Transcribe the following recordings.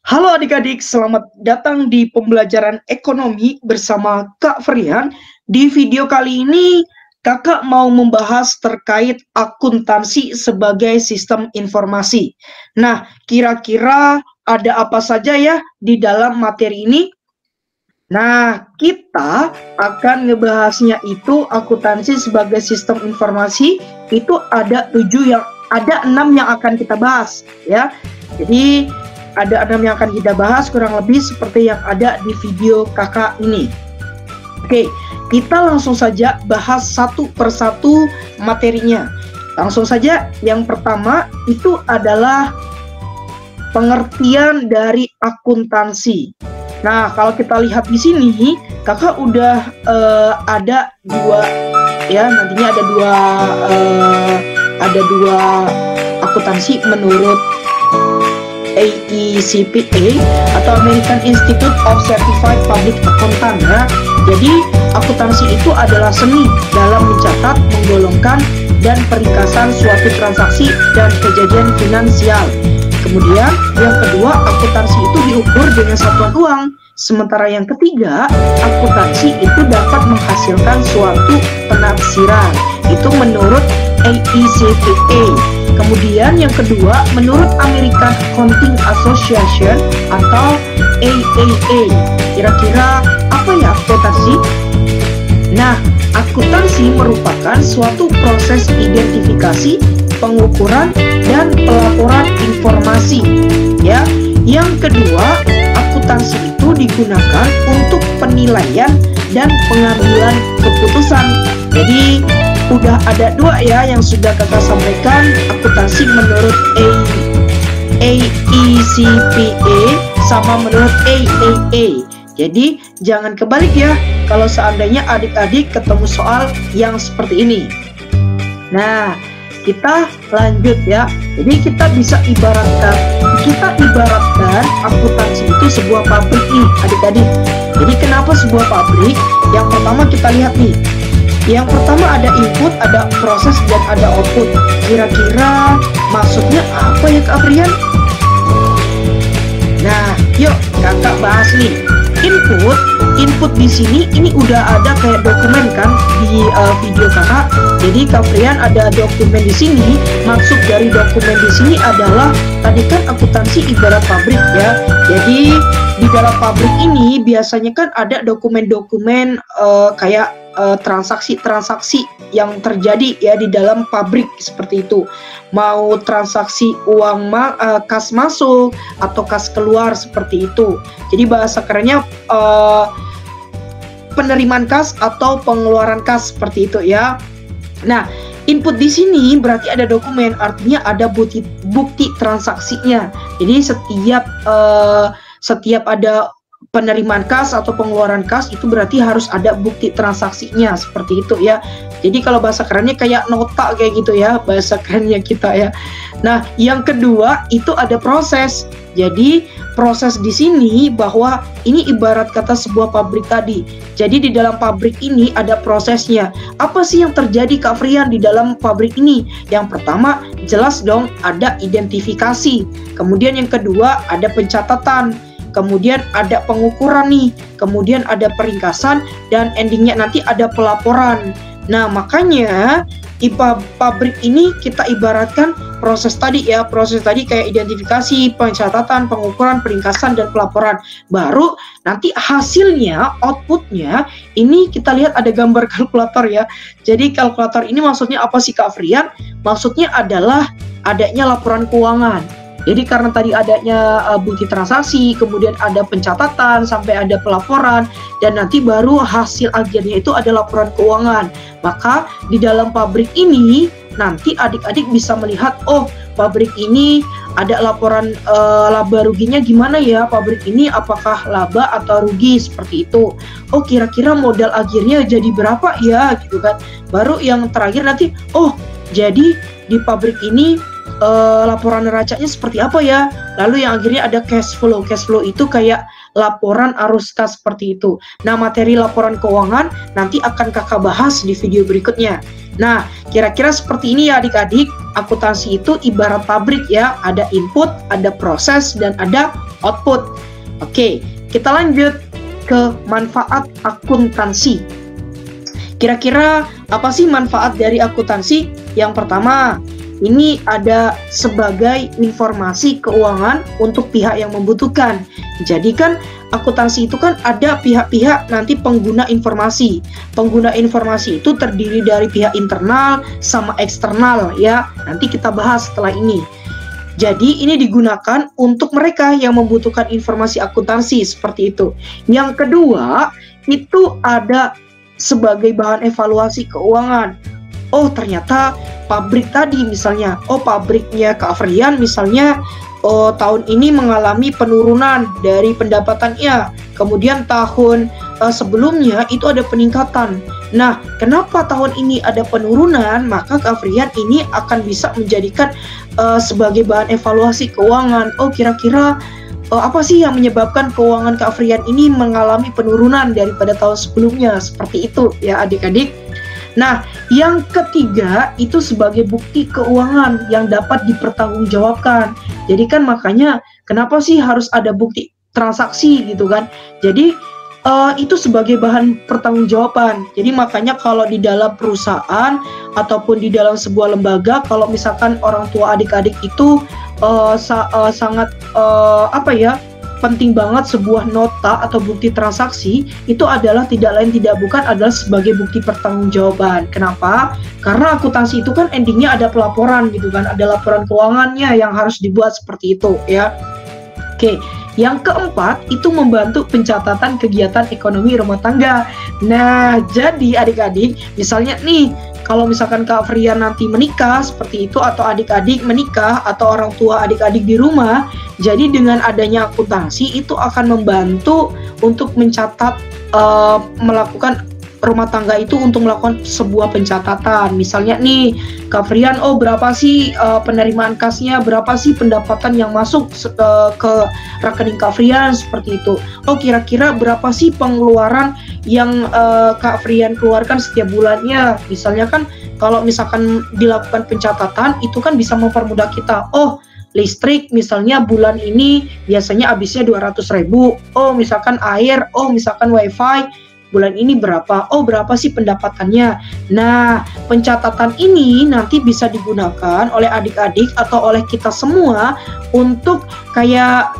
Halo adik-adik, selamat datang di pembelajaran ekonomi bersama Kak Frian. Di video kali ini, kakak mau membahas terkait akuntansi sebagai sistem informasi. Nah, kira-kira ada apa saja ya di dalam materi ini? Nah, kita akan ngebahasnya itu akuntansi sebagai sistem informasi. Itu ada 6 yang akan kita bahas ya. Jadi ada 6 yang akan kita bahas kurang lebih seperti yang ada di video kakak ini. Oke, kita langsung saja bahas satu persatu materinya. Langsung saja, yang pertama itu adalah pengertian dari akuntansi. Nah, kalau kita lihat di sini, kakak udah ada dua ya, nantinya ada dua akuntansi menurut AECPA atau American Institute of Certified Public Accountant ya. Jadi akuntansi itu adalah seni dalam mencatat, menggolongkan, dan peringkasan suatu transaksi dan kejadian finansial. Kemudian yang kedua, akuntansi itu diukur dengan satuan uang. Sementara yang ketiga, akuntansi itu dapat menghasilkan suatu penafsiran. Itu menurut AECPA. Kemudian yang kedua, menurut American Accounting Association atau AAA. Kira-kira apa ya akuntansi? Nah, akuntansi merupakan suatu proses identifikasi, pengukuran, dan pelaporan informasi. Ya, yang kedua, akuntansi itu digunakan untuk penilaian dan pengambilan keputusan. Jadi udah ada dua ya yang sudah kakak sampaikan, akuntansi menurut AECPA sama menurut AAA. Jadi jangan kebalik ya kalau seandainya adik-adik ketemu soal yang seperti ini. Nah, kita lanjut ya. Jadi kita ibaratkan akuntansi itu sebuah pabrik nih adik-adik. Jadi kenapa sebuah pabrik? Yang pertama kita lihat nih. Yang pertama ada input, ada proses, dan ada output. Kira-kira maksudnya apa ya Kak Frian? Nah, yuk kakak bahas nih. Input di sini ini udah ada kayak dokumen kan di video kakak. Jadi Kak Frian ada dokumen di sini. Maksud dari dokumen di sini adalah tadi kan akuntansi ibarat pabrik ya. Jadi di dalam pabrik ini biasanya kan ada dokumen-dokumen kayak transaksi-transaksi yang terjadi ya di dalam pabrik seperti itu. Mau transaksi uang kas masuk atau kas keluar seperti itu. Jadi bahasa kerennya penerimaan kas atau pengeluaran kas seperti itu ya. Nah, input di sini berarti ada dokumen, artinya ada bukti transaksinya. Jadi setiap ada penerimaan kas atau pengeluaran kas itu berarti harus ada bukti transaksinya seperti itu ya. Jadi kalau bahasa kerennya kayak nota kayak gitu ya, bahasa kerennya kita ya. Nah, yang kedua itu ada proses. Jadi proses di sini bahwa ini ibarat kata sebuah pabrik tadi. Jadi di dalam pabrik ini ada prosesnya. Apa sih yang terjadi Kak Frian di dalam pabrik ini? Yang pertama jelas dong ada identifikasi. Kemudian yang kedua ada pencatatan. Kemudian ada pengukuran nih, kemudian ada peringkasan, dan endingnya nanti ada pelaporan. Nah, makanya pabrik ini kita ibaratkan proses tadi ya, proses tadi kayak identifikasi, pencatatan, pengukuran, peringkasan, dan pelaporan. Baru nanti hasilnya, outputnya, ini kita lihat ada gambar kalkulator ya. Jadi kalkulator ini maksudnya apa sih Kak Frian? Maksudnya adalah adanya laporan keuangan. Jadi karena tadi adanya bukti transaksi, kemudian ada pencatatan, sampai ada pelaporan, dan nanti baru hasil akhirnya itu ada laporan keuangan. Maka di dalam pabrik ini nanti adik-adik bisa melihat, oh pabrik ini ada laporan laba ruginya gimana ya pabrik ini, apakah laba atau rugi seperti itu. Oh kira-kira modal akhirnya jadi berapa ya gitu kan. Baru yang terakhir nanti, oh jadi di pabrik ini laporan neracanya seperti apa ya. Lalu yang akhirnya ada cash flow. Cash flow itu kayak laporan arus kas seperti itu. Nah, materi laporan keuangan nanti akan kakak bahas di video berikutnya. Nah, kira-kira seperti ini ya adik-adik. Akuntansi itu ibarat pabrik ya. Ada input, ada proses, dan ada output. Oke, kita lanjut ke manfaat akuntansi. Kira-kira apa sih manfaat dari akuntansi? Yang pertama, ini ada sebagai informasi keuangan untuk pihak yang membutuhkan. Jadi kan akuntansi itu kan ada pihak-pihak nanti pengguna informasi. Pengguna informasi itu terdiri dari pihak internal sama eksternal ya. Nanti kita bahas setelah ini. Jadi ini digunakan untuk mereka yang membutuhkan informasi akuntansi seperti itu. Yang kedua, itu ada sebagai bahan evaluasi keuangan. Oh ternyata pabrik tadi misalnya, pabriknya Kak Afrian misalnya, tahun ini mengalami penurunan dari pendapatannya. Kemudian tahun sebelumnya itu ada peningkatan. Nah, kenapa tahun ini ada penurunan? Maka Kak Afrian ini akan bisa menjadikan sebagai bahan evaluasi keuangan. Oh kira-kira apa sih yang menyebabkan keuangan Kak Afrian ini mengalami penurunan daripada tahun sebelumnya? Seperti itu ya adik-adik. Nah, yang ketiga itu sebagai bukti keuangan yang dapat dipertanggungjawabkan. Jadi kan makanya kenapa sih harus ada bukti transaksi gitu kan? Jadi itu sebagai bahan pertanggungjawaban. Jadi makanya kalau di dalam perusahaan ataupun di dalam sebuah lembaga, kalau misalkan orang tua adik-adik itu sangat penting banget sebuah nota atau bukti transaksi, itu adalah tidak lain tidak bukan adalah sebagai bukti pertanggungjawaban. Kenapa? Karena akuntansi itu kan endingnya ada pelaporan gitu kan, ada laporan keuangannya yang harus dibuat seperti itu ya. Oke, yang keempat itu membantu pencatatan kegiatan ekonomi rumah tangga. Nah, jadi adik-adik, misalnya nih, kalau misalkan Kak Afrian nanti menikah seperti itu, atau adik-adik menikah, atau orang tua adik-adik di rumah, jadi dengan adanya akuntansi itu akan membantu untuk mencatat, melakukan rumah tangga itu untuk melakukan sebuah pencatatan. Misalnya nih, Kak Afrian, berapa sih penerimaan kasnya, berapa sih pendapatan yang masuk ke rekening Kak Afrian seperti itu. Kira-kira berapa sih pengeluaran yang Kak Afrian keluarkan setiap bulannya. Misalnya kan kalau misalkan dilakukan pencatatan itu kan bisa mempermudah kita. Listrik misalnya bulan ini biasanya habisnya 200.000. Misalkan air, misalkan wifi bulan ini berapa? Berapa sih pendapatannya? Nah, pencatatan ini nanti bisa digunakan oleh adik-adik atau oleh kita semua untuk kayak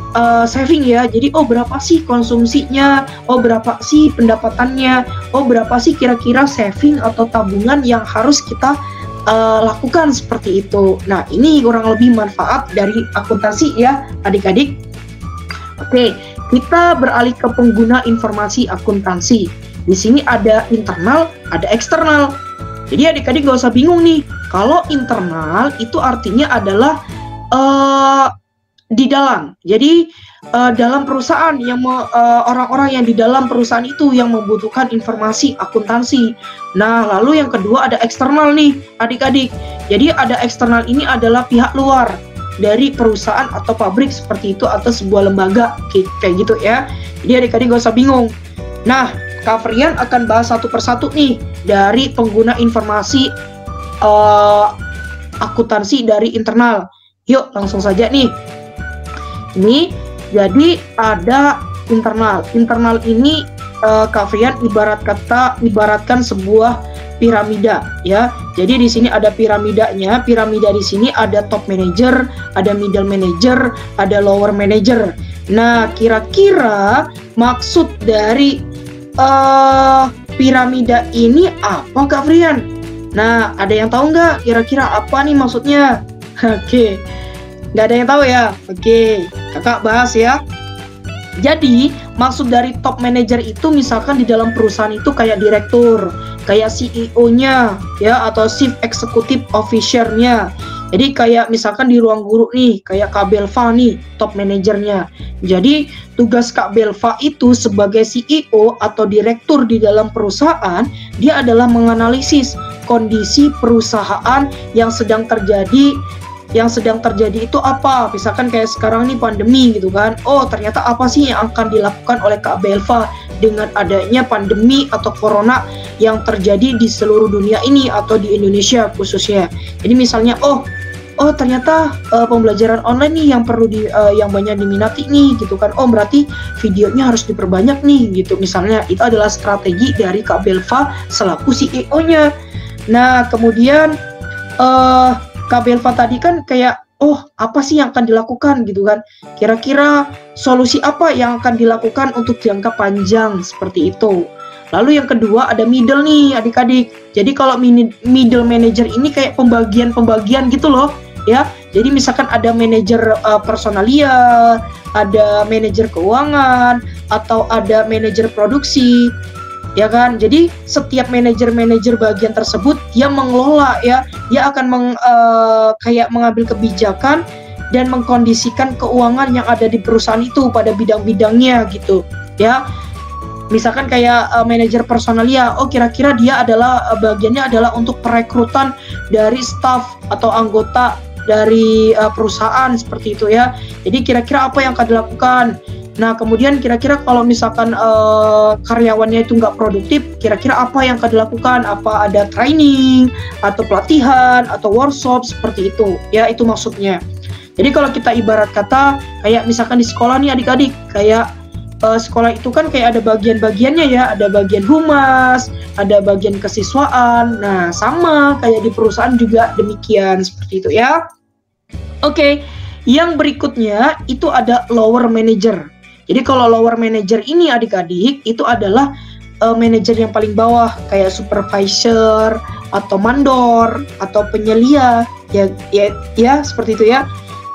saving ya. Jadi, berapa sih konsumsinya? Berapa sih pendapatannya? Berapa sih kira-kira saving atau tabungan yang harus kita lakukan seperti itu. Nah, ini kurang lebih manfaat dari akuntansi ya, adik-adik. Oke, kita beralih ke pengguna informasi akuntansi. Di sini ada internal, ada eksternal. Jadi adik-adik gak usah bingung nih. Kalau internal itu artinya adalah di dalam. Jadi dalam perusahaan yang orang-orang yang di dalam perusahaan itu yang membutuhkan informasi akuntansi. Nah, lalu yang kedua ada eksternal nih, adik-adik. Jadi ada eksternal ini adalah pihak luar dari perusahaan atau pabrik seperti itu atau sebuah lembaga kayak gitu ya. Jadi adik-adik gak usah bingung. Nah, Kak Afrian akan bahas satu persatu nih dari pengguna informasi akuntansi dari internal. Yuk langsung saja nih. Ini jadi ada internal. Internal ini Kak Afrian ibaratkan sebuah piramida ya. Jadi di sini ada piramidanya. Piramida di sini ada top manager, ada middle manager, ada lower manager. Nah, kira-kira maksud dari piramida ini apa Kak Afrian? Nah, ada yang tahu nggak kira-kira apa nih maksudnya? Oke, nggak ada yang tahu ya? Oke, kakak bahas ya. Jadi, maksud dari top manager itu misalkan di dalam perusahaan itu kayak direktur, kayak CEO-nya ya, atau chief executive officer-nya. Jadi kayak misalkan di ruang guru nih, kayak Kak Belva nih, top manajernya. Jadi tugas Kak Belva itu sebagai CEO atau direktur di dalam perusahaan, dia adalah menganalisis kondisi perusahaan yang sedang terjadi. Yang sedang terjadi itu apa? Misalkan kayak sekarang nih pandemi gitu kan. Ternyata apa sih yang akan dilakukan oleh Kak Belva dengan adanya pandemi atau corona yang terjadi di seluruh dunia ini atau di Indonesia khususnya. Jadi misalnya oh ternyata pembelajaran online nih yang perlu yang banyak diminati nih gitu kan. Oh berarti videonya harus diperbanyak nih gitu. Misalnya itu adalah strategi dari Kak Belva selaku CEO-nya. Nah kemudian Kak Belva tadi kan kayak, oh apa sih yang akan dilakukan gitu kan. Kira-kira solusi apa yang akan dilakukan untuk jangka panjang seperti itu. Lalu yang kedua ada middle nih adik-adik. Jadi kalau middle manager ini kayak pembagian-pembagian gitu loh ya. Jadi misalkan ada manajer personalia, ada manajer keuangan, atau ada manajer produksi, ya kan. Jadi setiap manajer bagian tersebut dia mengelola ya, dia akan kayak mengambil kebijakan dan mengkondisikan keuangan yang ada di perusahaan itu pada bidang-bidangnya gitu ya. Misalkan kayak manajer personalia, oh kira-kira dia adalah bagiannya adalah untuk perekrutan dari staff atau anggota dari perusahaan seperti itu ya. Jadi kira-kira apa yang akan dilakukan. Nah kemudian kira-kira kalau misalkan karyawannya itu nggak produktif, kira-kira apa yang akan dilakukan. Apa ada training atau pelatihan atau workshop seperti itu ya, itu maksudnya. Jadi kalau kita ibarat kata kayak misalkan di sekolah nih adik-adik, kayak sekolah itu kan kayak ada bagian-bagiannya ya, ada bagian humas, ada bagian kesiswaan. Nah sama kayak di perusahaan juga demikian seperti itu ya. Oke, yang berikutnya itu ada lower manager. Jadi kalau lower manager ini adik-adik itu adalah manajer yang paling bawah, kayak supervisor atau mandor atau penyelia ya seperti itu ya.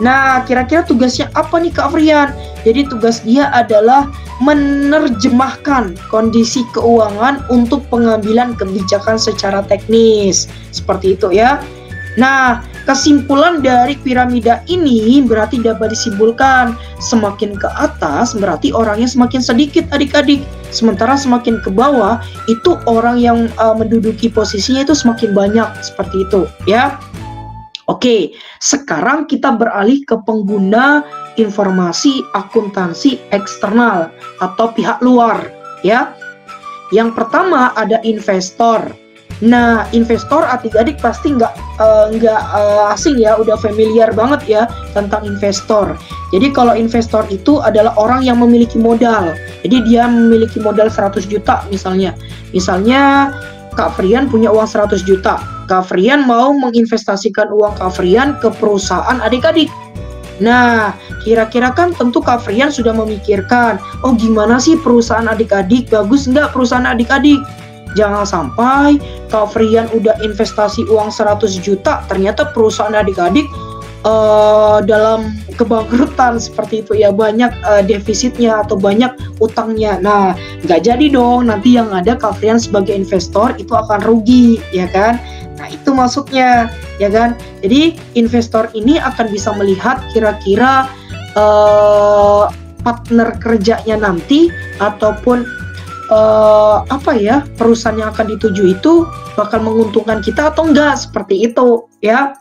Nah, kira-kira tugasnya apa nih Kak Afrian? Jadi tugas dia adalah menerjemahkan kondisi keuangan untuk pengambilan kebijakan secara teknis. Seperti itu ya. Nah, kesimpulan dari piramida ini berarti dapat disimpulkan semakin ke atas berarti orangnya semakin sedikit adik-adik. Sementara semakin ke bawah itu orang yang menduduki posisinya itu semakin banyak seperti itu ya. Oke, sekarang kita beralih ke pengguna informasi akuntansi eksternal atau pihak luar ya. Yang pertama ada investor. Nah, investor adik-adik pasti nggak asing ya, udah familiar banget ya tentang investor. Jadi kalau investor itu adalah orang yang memiliki modal. Jadi dia memiliki modal 100 juta misalnya. Misalnya Kak Frian punya uang 100 juta. Kak Frian mau menginvestasikan uang Kak Frian ke perusahaan adik-adik. Nah, kira-kira kan tentu Kak Frian sudah memikirkan, oh gimana sih perusahaan adik-adik, bagus nggak perusahaan adik-adik? Jangan sampai Kak Frian udah investasi uang 100 juta, ternyata perusahaan adik-adik dalam kebangkrutan seperti itu ya, banyak defisitnya atau banyak utangnya. Nah, nggak jadi dong, nanti yang ada Kak Frian sebagai investor itu akan rugi, ya kan? Nah, itu maksudnya, ya kan? Jadi, investor ini akan bisa melihat kira-kira partner kerjanya nanti ataupun perusahaan yang akan dituju itu bakal menguntungkan kita atau enggak, seperti itu, ya.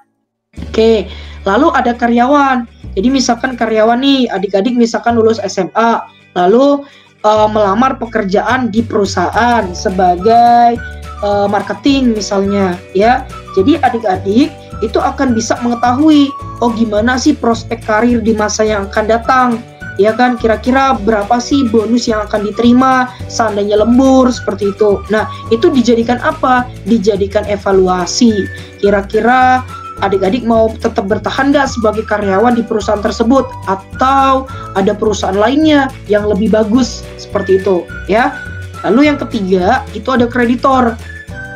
Oke, lalu ada karyawan. Jadi misalkan karyawan nih, adik-adik misalkan lulus SMA, lalu melamar pekerjaan di perusahaan sebagai marketing misalnya, ya. Jadi adik-adik itu akan bisa mengetahui, oh gimana sih prospek karir di masa yang akan datang, ya kan? Kira-kira berapa sih bonus yang akan diterima seandainya lembur seperti itu. Nah, itu dijadikan apa? Dijadikan evaluasi. Kira-kira adik-adik mau tetap bertahan nggak sebagai karyawan di perusahaan tersebut, atau ada perusahaan lainnya yang lebih bagus seperti itu, ya. Lalu yang ketiga itu ada kreditor.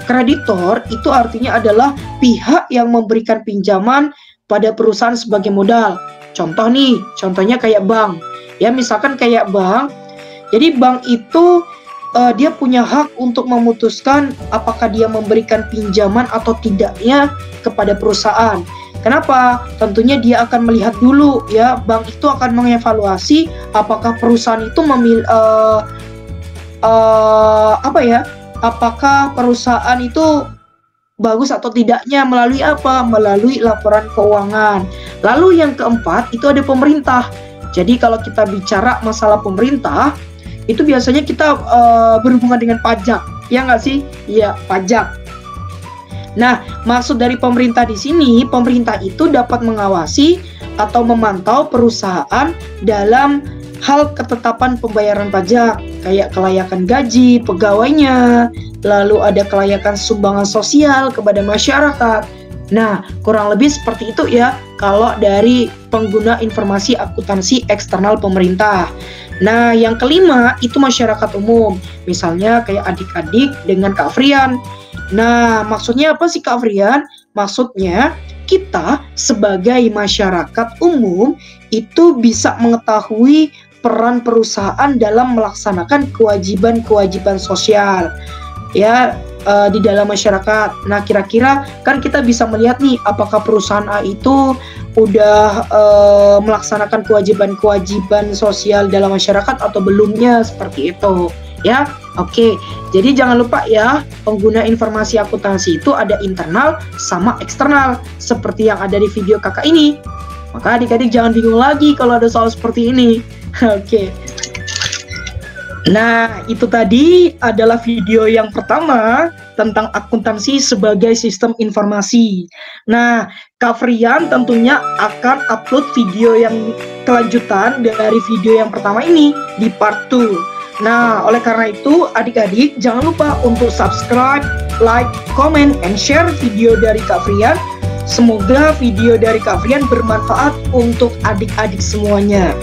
Kreditor itu artinya adalah pihak yang memberikan pinjaman pada perusahaan sebagai modal. Contoh nih, contohnya kayak bank. Ya, misalkan kayak bank. Jadi bank itu dia punya hak untuk memutuskan apakah dia memberikan pinjaman atau tidaknya kepada perusahaan. Kenapa? Tentunya dia akan melihat dulu ya, bank itu akan mengevaluasi apakah perusahaan itu apakah perusahaan itu bagus atau tidaknya melalui apa? Melalui laporan keuangan. Lalu yang keempat itu ada pemerintah. Jadi kalau kita bicara masalah pemerintah, itu biasanya kita berhubungan dengan pajak, ya nggak sih? Iya, pajak. Nah, maksud dari pemerintah di sini, pemerintah itu dapat mengawasi atau memantau perusahaan dalam hal ketetapan pembayaran pajak, kayak kelayakan gaji pegawainya, lalu ada kelayakan sumbangan sosial kepada masyarakat. Nah, kurang lebih seperti itu ya kalau dari pengguna informasi akuntansi eksternal pemerintah. Nah, yang kelima itu masyarakat umum. Misalnya kayak adik-adik dengan Kak Frian. Nah, maksudnya apa sih Kak Frian? Maksudnya kita sebagai masyarakat umum itu bisa mengetahui peran perusahaan dalam melaksanakan kewajiban-kewajiban sosial ya di dalam masyarakat. Nah, kira-kira kan kita bisa melihat nih apakah perusahaan A itu udah melaksanakan kewajiban-kewajiban sosial dalam masyarakat atau belumnya, seperti itu ya. Oke, jadi jangan lupa ya, pengguna informasi akuntansi itu ada internal sama eksternal seperti yang ada di video kakak ini. Maka adik-adik jangan bingung lagi kalau ada soal seperti ini. Oke. Nah, itu tadi adalah video yang pertama tentang akuntansi sebagai sistem informasi. Nah, Kak Frian tentunya akan upload video yang kelanjutan dari video yang pertama ini di part 2. Nah, oleh karena itu, adik-adik jangan lupa untuk subscribe, like, comment, and share video dari Kak Frian. Semoga video dari Kak Frian bermanfaat untuk adik-adik semuanya.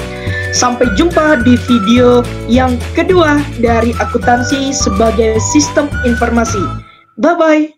Sampai jumpa di video yang kedua dari akuntansi sebagai sistem informasi. Bye-bye.